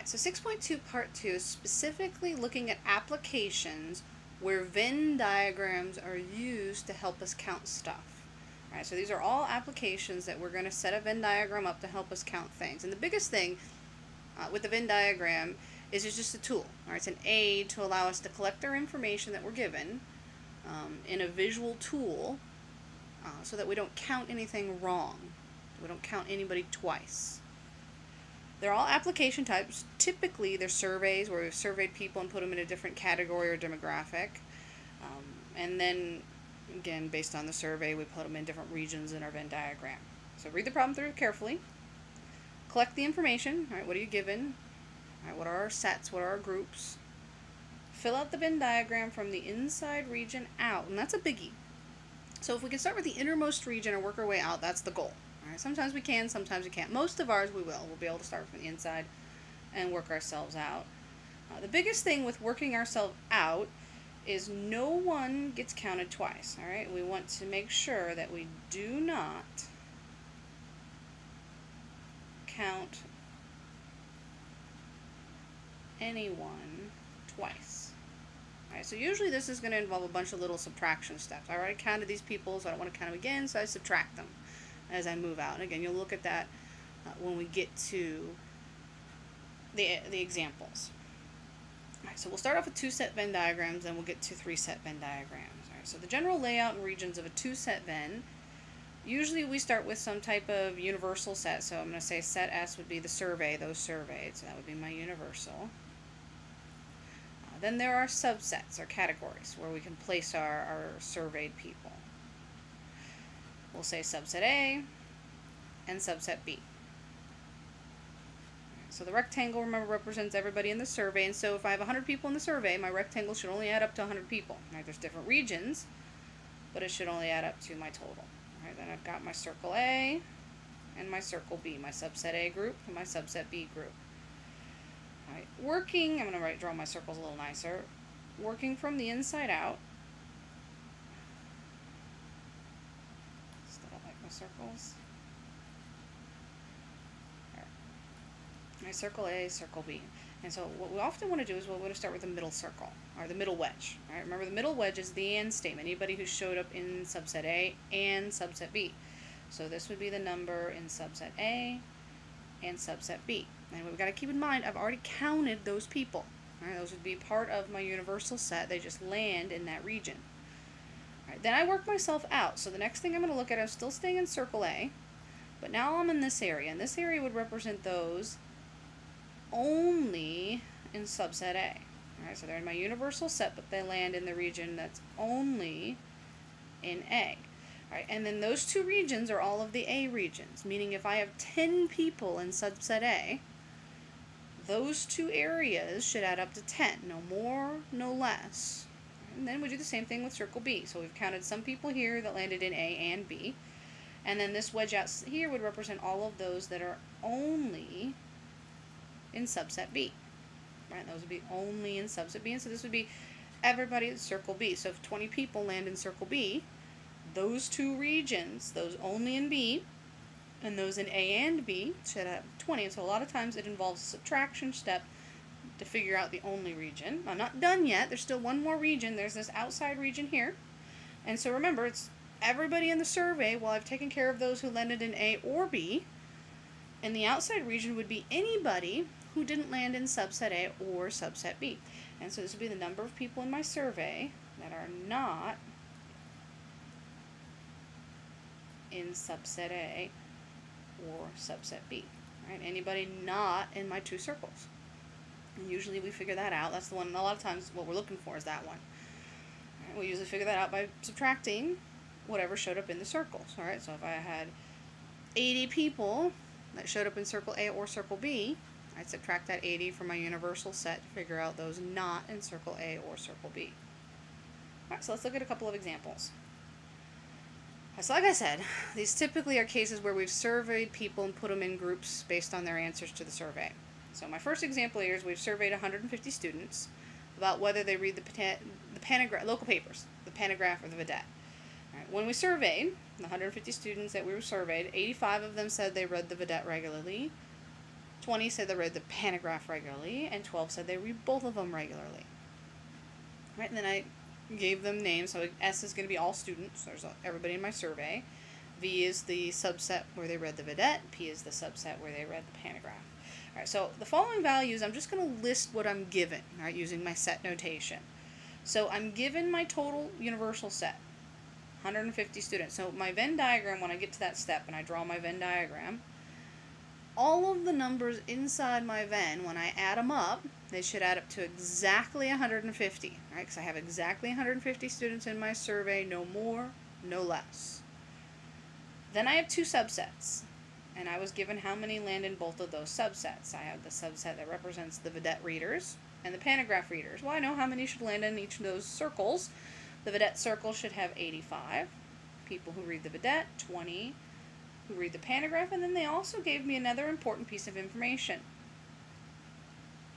Alright, so 6.2 Part 2 is specifically looking at applications where Venn diagrams are used to help us count stuff. Alright, so these are all applications that we're going to set a Venn diagram up to help us count things. And the biggest thing with the Venn diagram is it's just a tool. Alright, it's an aid to allow us to collect our information that we're given in a visual tool so that we don't count anything wrong. We don't count anybody twice. They're all application types. Typically, they're surveys where we've surveyed people and put them in a different category or demographic. And then, again, based on the survey, we put them in different regions in our Venn diagram. So read the problem through carefully. Collect the information. All right, what are you given? All right, what are our sets? What are our groups? Fill out the Venn diagram from the inside region out. And that's a biggie. So if we can start with the innermost region and work our way out, that's the goal. Alright, sometimes we can, sometimes we can't. Most of ours we will. We'll be able to start from the inside and work ourselves out. The biggest thing with working ourselves out is no one gets counted twice. Alright, we want to make sure that we do not count anyone twice. Alright, so usually this is going to involve a bunch of little subtraction steps. I already counted these people, so I don't want to count them again, so I subtract them as I move out. And again, you'll look at that when we get to the examples. Alright, so we'll start off with 2 set Venn diagrams, then we'll get to 3 set Venn diagrams. Alright, so the general layout and regions of a 2 set Venn, usually we start with some type of universal set. So I'm going to say set S would be the survey, those surveyed, so that would be my universal. Then there are subsets or categories where we can place our surveyed people. We'll say subset A and subset B. So the rectangle, remember, represents everybody in the survey, and so if I have 100 people in the survey, my rectangle should only add up to 100 people. Right, there's different regions, but it should only add up to my total. Right, then I've got my circle A and my circle B, my subset A group and my subset B group. All right, working, I'm going to draw my circles a little nicer. Working from the inside out. Still don't like my circles. My circle A, circle B. And so what we often want to do is we're going to start with the middle circle, or the middle wedge. All right, remember the middle wedge is the and statement. Anybody who showed up in subset A and subset B. So this would be the number in subset A and subset B. And we've got to keep in mind, I've already counted those people. All right, those would be part of my universal set. They just land in that region. All right, then I work myself out. So the next thing I'm going to look at, I'm still staying in circle A, but now I'm in this area. And this area would represent those only in subset A. Alright, so they're in my universal set, but they land in the region that's only in A. Alright, and then those 2 regions are all of the A regions, meaning if I have 10 people in subset A, those 2 areas should add up to 10. No more, no less. And then we do the same thing with circle B. So we've counted some people here that landed in A and B. And then this wedge out here would represent all of those that are only in subset B. Right, those would be only in subset B, and so this would be everybody in circle B. So if 20 people land in circle B, those 2 regions, those only in B, and those in A and B, should have 20. And so a lot of times it involves a subtraction step to figure out the only region. I'm not done yet. There's still one more region. There's this outside region here. And so remember, it's everybody in the survey while I've taken care of those who landed in A or B. And the outside region would be anybody who didn't land in subset A or subset B. And so this would be the number of people in my survey that are not in subset A or subset B. Right? Anybody not in my 2 circles. And usually we figure that out. That's the one, a lot of times what we're looking for is that one. Right? We usually figure that out by subtracting whatever showed up in the circles. Alright, so if I had 80 people that showed up in circle A or circle B, I'd subtract that 80 from my universal set to figure out those not in circle A or circle B. Alright, so let's look at a couple of examples. So like I said, these typically are cases where we've surveyed people and put them in groups based on their answers to the survey. So my first example here is we've surveyed 150 students about whether they read the local papers, the Panagraph or the Vedette. Right. When we surveyed the 150 students that we were surveyed, 85 of them said they read the Vedette regularly. 20 said they read the panagraph regularly, and 12 said they read both of them regularly. Right, and then I gave them names. So S is going to be all students. There's everybody in my survey. V is the subset where they read the vidette. P is the subset where they read the panagraph. All right, so the following values, I'm just going to list what I'm given, right, using my set notation. So I'm given my total universal set, 150 students. So my Venn diagram, when I get to that step and I draw my Venn diagram, all of the numbers inside my Venn, when I add them up, they should add up to exactly 150, right? Because I have exactly 150 students in my survey, no more, no less. Then I have two subsets, and I was given how many land in both of those subsets. I have the subset that represents the vidette readers and the panagraph readers. Well, I know how many should land in each of those circles. The vidette circle should have 85 people who read the vidette, 20 who read the panagraph, and then they also gave me another important piece of information.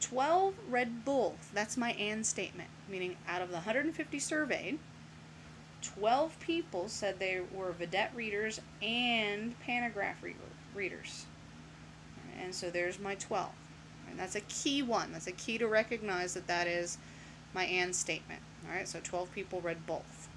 12 read both. That's my and statement, meaning out of the 150 surveyed, 12 people said they were vidette readers and panagraph readers. And so there's my 12. And that's a key one. That's a key to recognize that that is my and statement. Alright, so 12 people read both.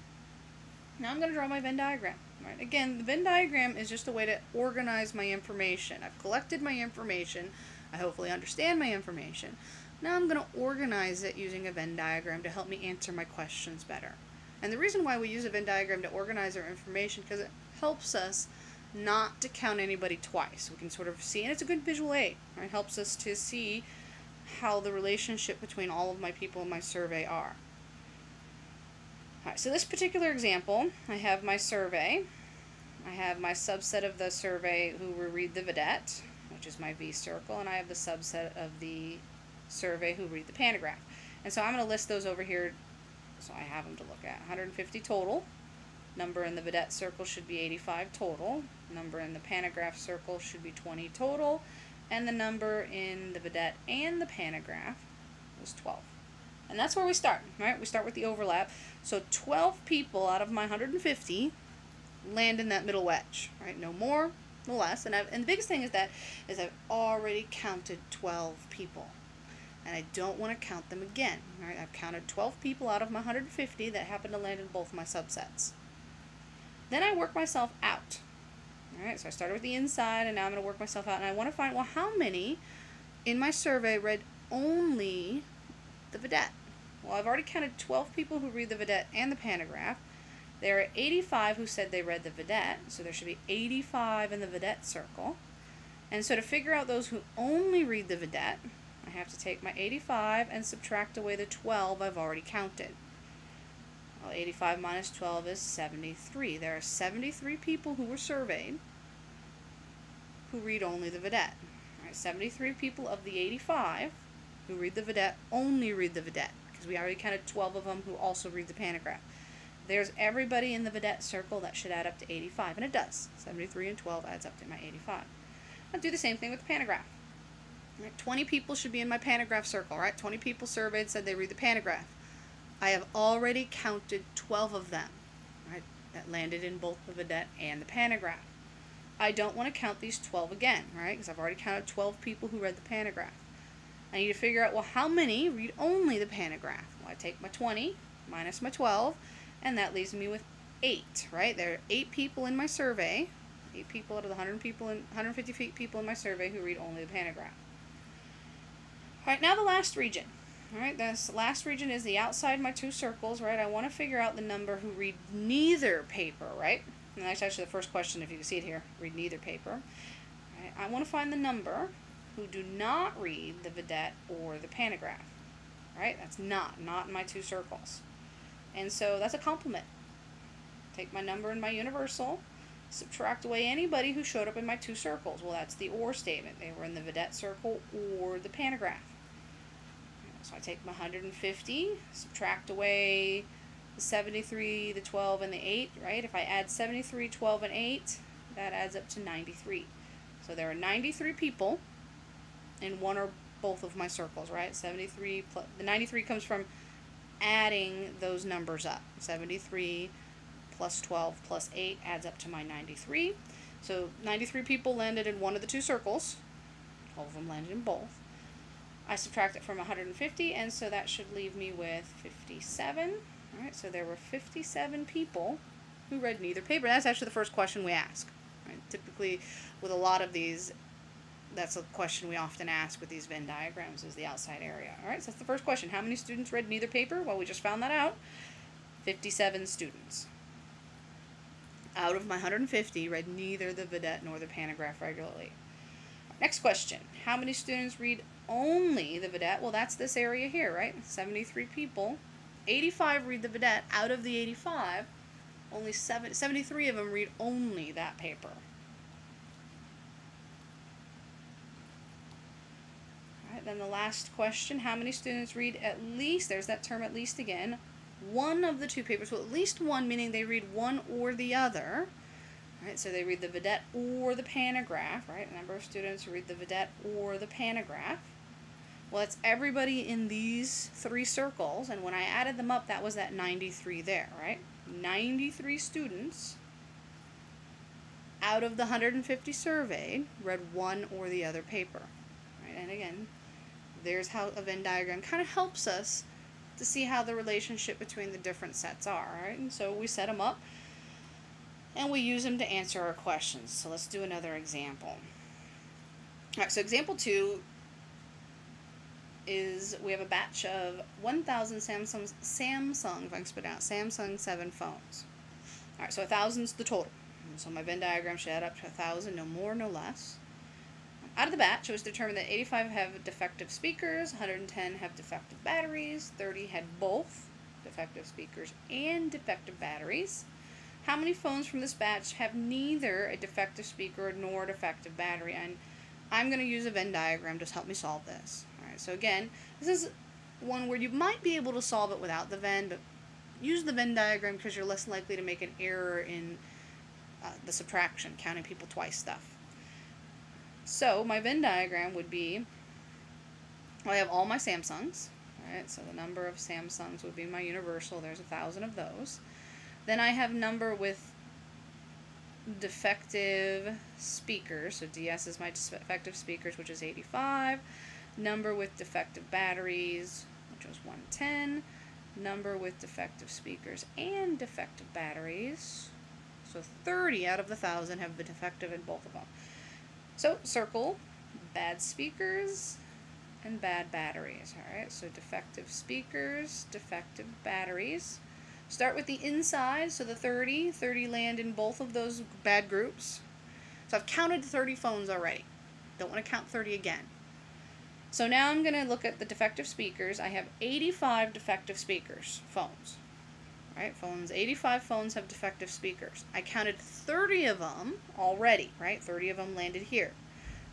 Now I'm going to draw my Venn diagram. Right. Again, the Venn diagram is just a way to organize my information. I've collected my information. I hopefully understand my information. Now I'm going to organize it using a Venn diagram to help me answer my questions better. And the reason why we use a Venn diagram to organize our information, because it helps us not to count anybody twice. We can sort of see, and it's a good visual aid. Right? It helps us to see how the relationship between all of my people in my survey are. Alright, so this particular example, I have my survey. I have my subset of the survey who will read the vidette, which is my V circle, and I have the subset of the survey who read the panagraph. And so I'm going to list those over here so I have them to look at. 150 total. Number in the vidette circle should be 85 total. Number in the panagraph circle should be 20 total. And the number in the vidette and the panagraph was 12. And that's where we start, right? We start with the overlap. So 12 people out of my 150 land in that middle wedge, right? No more, no less. And the biggest thing is I've already counted 12 people. And I don't want to count them again, right? I've counted 12 people out of my 150 that happen to land in both my subsets. Then I work myself out. All right, so I started with the inside, and now I'm going to work myself out. And I want to find, well, how many in my survey read only the vidette? Well, I've already counted 12 people who read the vidette and the panagraph. There are 85 who said they read the vidette, so there should be 85 in the vidette circle. And so to figure out those who only read the vidette, I have to take my 85 and subtract away the 12 I've already counted. Well, 85 minus 12 is 73. There are 73 people who were surveyed who read only the vidette. All right, 73 people of the 85 who read the vidette only read the vidette, because we already counted 12 of them who also read the panagraph. There's everybody in the vidette circle. That should add up to 85, and it does. 73 and 12 adds up to my 85. I'll do the same thing with the panagraph. Right, 20 people should be in my panagraph circle, right? 20 people surveyed said they read the panagraph. I have already counted 12 of them, right, that landed in both the vidette and the panagraph. I don't want to count these 12 again, right, because I've already counted 12 people who read the panagraph. I need to figure out, well, how many read only the panagraph? Well, I take my 20 minus my 12, and that leaves me with 8, right? There are 8 people in my survey, 8 people out of the 150 people in my survey who read only the panagraph. All right, now the last region. All right, this last region is the outside my two circles, right? I want to figure out the number who read neither paper, right? And that's actually the first question, if you can see it here, read neither paper. All right, I want to find the number who do not read the vidette or the panagraph, right? That's not in my two circles. And so that's a complement. Take my number in my universal, subtract away anybody who showed up in my two circles. Well, that's the or statement. They were in the vidette circle or the panagraph. So I take my 150, subtract away the 73, the 12, and the 8, right? If I add 73, 12, and 8, that adds up to 93. So there are 93 people in one or both of my circles, right? 73 plus, the 93 comes from adding those numbers up. 73 plus 12 plus 8 adds up to my 93. So 93 people landed in one of the two circles. all of them landed in both. I subtract it from 150, and so that should leave me with 57. All right, so there were 57 people who read neither paper. That's actually the first question we ask. Right? Typically, with a lot of these, that's a question we often ask with these Venn diagrams, is the outside area. All right, so that's the first question. How many students read neither paper? Well, we just found that out. 57 students. Out of my 150, read neither the vidette nor the pantograph regularly. Next question. How many students read only the vidette? Well, that's this area here, right? 73 people. 85 read the vidette. Out of the 85, only 73 of them read only that paper. All right, then the last question. How many students read at least, there's that term at least again, one of the two papers? Well, at least one, meaning they read one or the other. Right, so they read the vidette or the pantograph, right? A number of students who read the vidette or the pantograph. Well, it's everybody in these three circles, and when I added them up, that was that 93 there, right? 93 students out of the 150 surveyed read one or the other paper, right? And again, there's how a Venn diagram kind of helps us to see how the relationship between the different sets are, right? And so we set them up, and we use them to answer our questions. So let's do another example. All right, so example 2 is we have a batch of 1,000 Samsung, if I can spit out, Samsung 7 phones. All right, so 1,000's the total. So my Venn diagram should add up to 1,000, no more, no less. Out of the batch, it was determined that 85 have defective speakers, 110 have defective batteries, 30 had both defective speakers and defective batteries. How many phones from this batch have neither a defective speaker nor a defective battery? And I'm going to use a Venn diagram to help me solve this. All right, so again, this is one where you might be able to solve it without the Venn, but use the Venn diagram because you're less likely to make an error in the subtraction, counting people twice stuff. So my Venn diagram would be, well, I have all my Samsungs, right? So the number of Samsungs would be my universal. There's 1,000 of those. Then I have number with defective speakers. So DS is my defective speakers, which is 85. Number with defective batteries, which was 110. Number with defective speakers and defective batteries. So 30 out of the 1,000 have been defective in both of them. So circle bad speakers and bad batteries. All right, so defective speakers, defective batteries. Start with the inside, so the 30 land in both of those bad groups. So I've counted 30 phones already. Don't want to count 30 again. So now I'm going to look at the defective speakers. I have 85 defective speakers, phones. Right, phones, 85 phones have defective speakers. I counted 30 of them already, right? 30 of them landed here.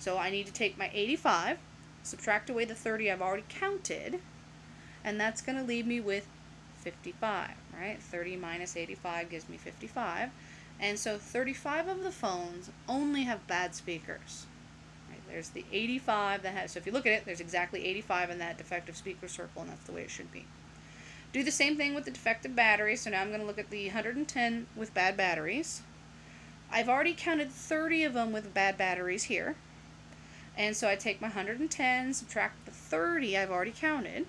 So I need to take my 85, subtract away the 30 I've already counted, and that's going to leave me with 55, right? 30 minus 85 gives me 55. And so 35 of the phones only have bad speakers. Right? There's the 85 that has, so if you look at it, there's exactly 85 in that defective speaker circle, and that's the way it should be. Do the same thing with the defective batteries. So now I'm going to look at the 110 with bad batteries. I've already counted 30 of them with bad batteries here. And so I take my 110, subtract the 30 I've already counted.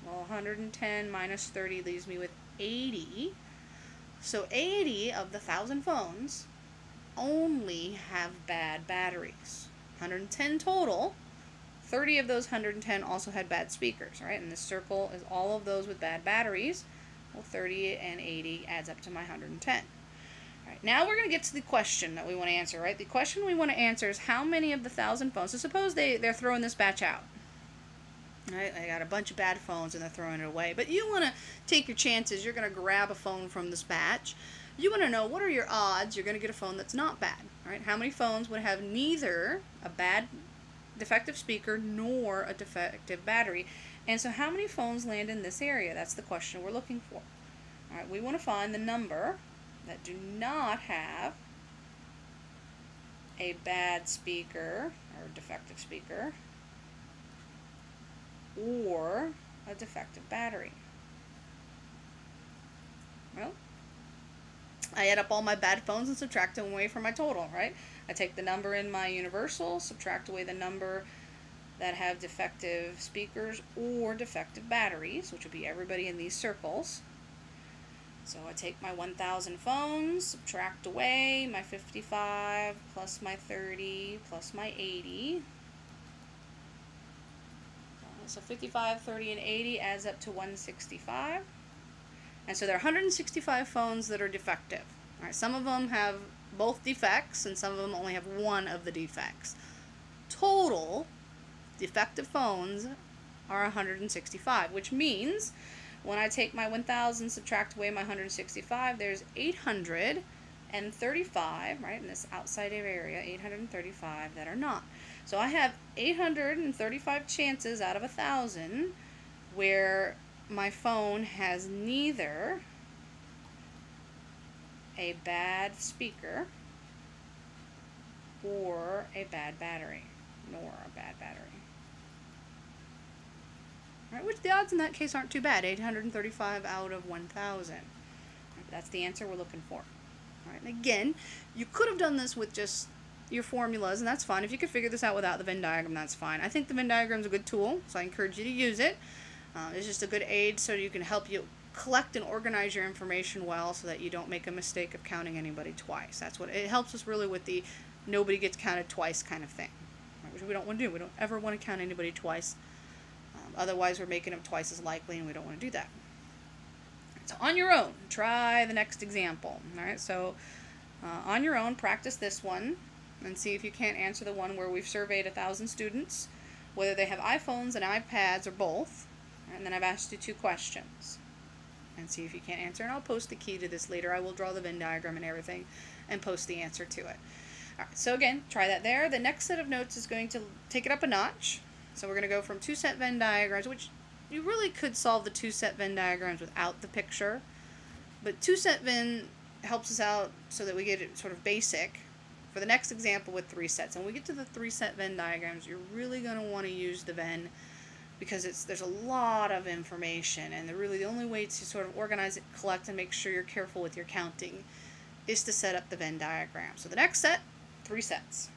Well, 110 minus 30 leaves me with 80. So 80 of the 1,000 phones only have bad batteries. 110 total. 30 of those 110 also had bad speakers, right? And this circle is all of those with bad batteries. Well, 30 and 80 adds up to my 110. All right, now we're going to get to the question that we want to answer, right? The question we want to answer is how many of the 1,000 phones, so suppose they're throwing this batch out. Right, I got a bunch of bad phones and they're throwing it away. But you want to take your chances. You're going to grab a phone from this batch. You want to know what are your odds you're going to get a phone that's not bad. Right? How many phones would have neither a bad defective speaker nor a defective battery? And so how many phones land in this area? That's the question we're looking for. All right, we want to find the number that do not have a bad speaker or defective speaker or a defective battery. Well, I add up all my bad phones and subtract them away from my total, right? I take the number in my universal, subtract away the number that have defective speakers or defective batteries, which would be everybody in these circles. So I take my 1,000 phones, subtract away my 55 plus my 30 plus my 80. So 55, 30, and 80 adds up to 165. And so there are 165 phones that are defective. All right, some of them have both defects, and some of them only have one of the defects. Total defective phones are 165, which means when I take my 1,000, subtract away my 165, there's 835, right, in this outside area, 835 that are not. So I have 835 chances out of 1,000 where my phone has neither a bad speaker or a bad battery, nor a bad battery. Right, which the odds in that case aren't too bad, 835 out of 1,000. Right, that's the answer we're looking for. All right, and again, you could have done this with just your formulas, and that's fine. If you could figure this out without the Venn diagram, that's fine. I think the Venn diagram is a good tool, so I encourage you to use it. It's just a good aid so you can help you collect and organize your information well so that you don't make a mistake of counting anybody twice. That's what it helps us really with the nobody gets counted twice kind of thing, right, which we don't want to do. We don't ever want to count anybody twice. Otherwise, we're making them twice as likely, and we don't want to do that. So on your own, try the next example. All right, so on your own, practice this one and see if you can't answer the one where we've surveyed 1,000 students, whether they have iPhones and iPads or both. And then I've asked you 2 questions. And see if you can't answer. And I'll post the key to this later. I will draw the Venn diagram and everything and post the answer to it. All right, so again, try that there. The next set of notes is going to take it up a notch. So we're going to go from 2-set Venn diagrams, which you really could solve the 2-set Venn diagrams without the picture. But 2-set Venn helps us out so that we get it sort of basic for the next example with 3 sets. And when we get to the 3-set Venn diagrams, you're really going to want to use the Venn because there's a lot of information, and the only way to sort of organize it, collect, and make sure you're careful with your counting is to set up the Venn diagram. So the next set, 3 sets.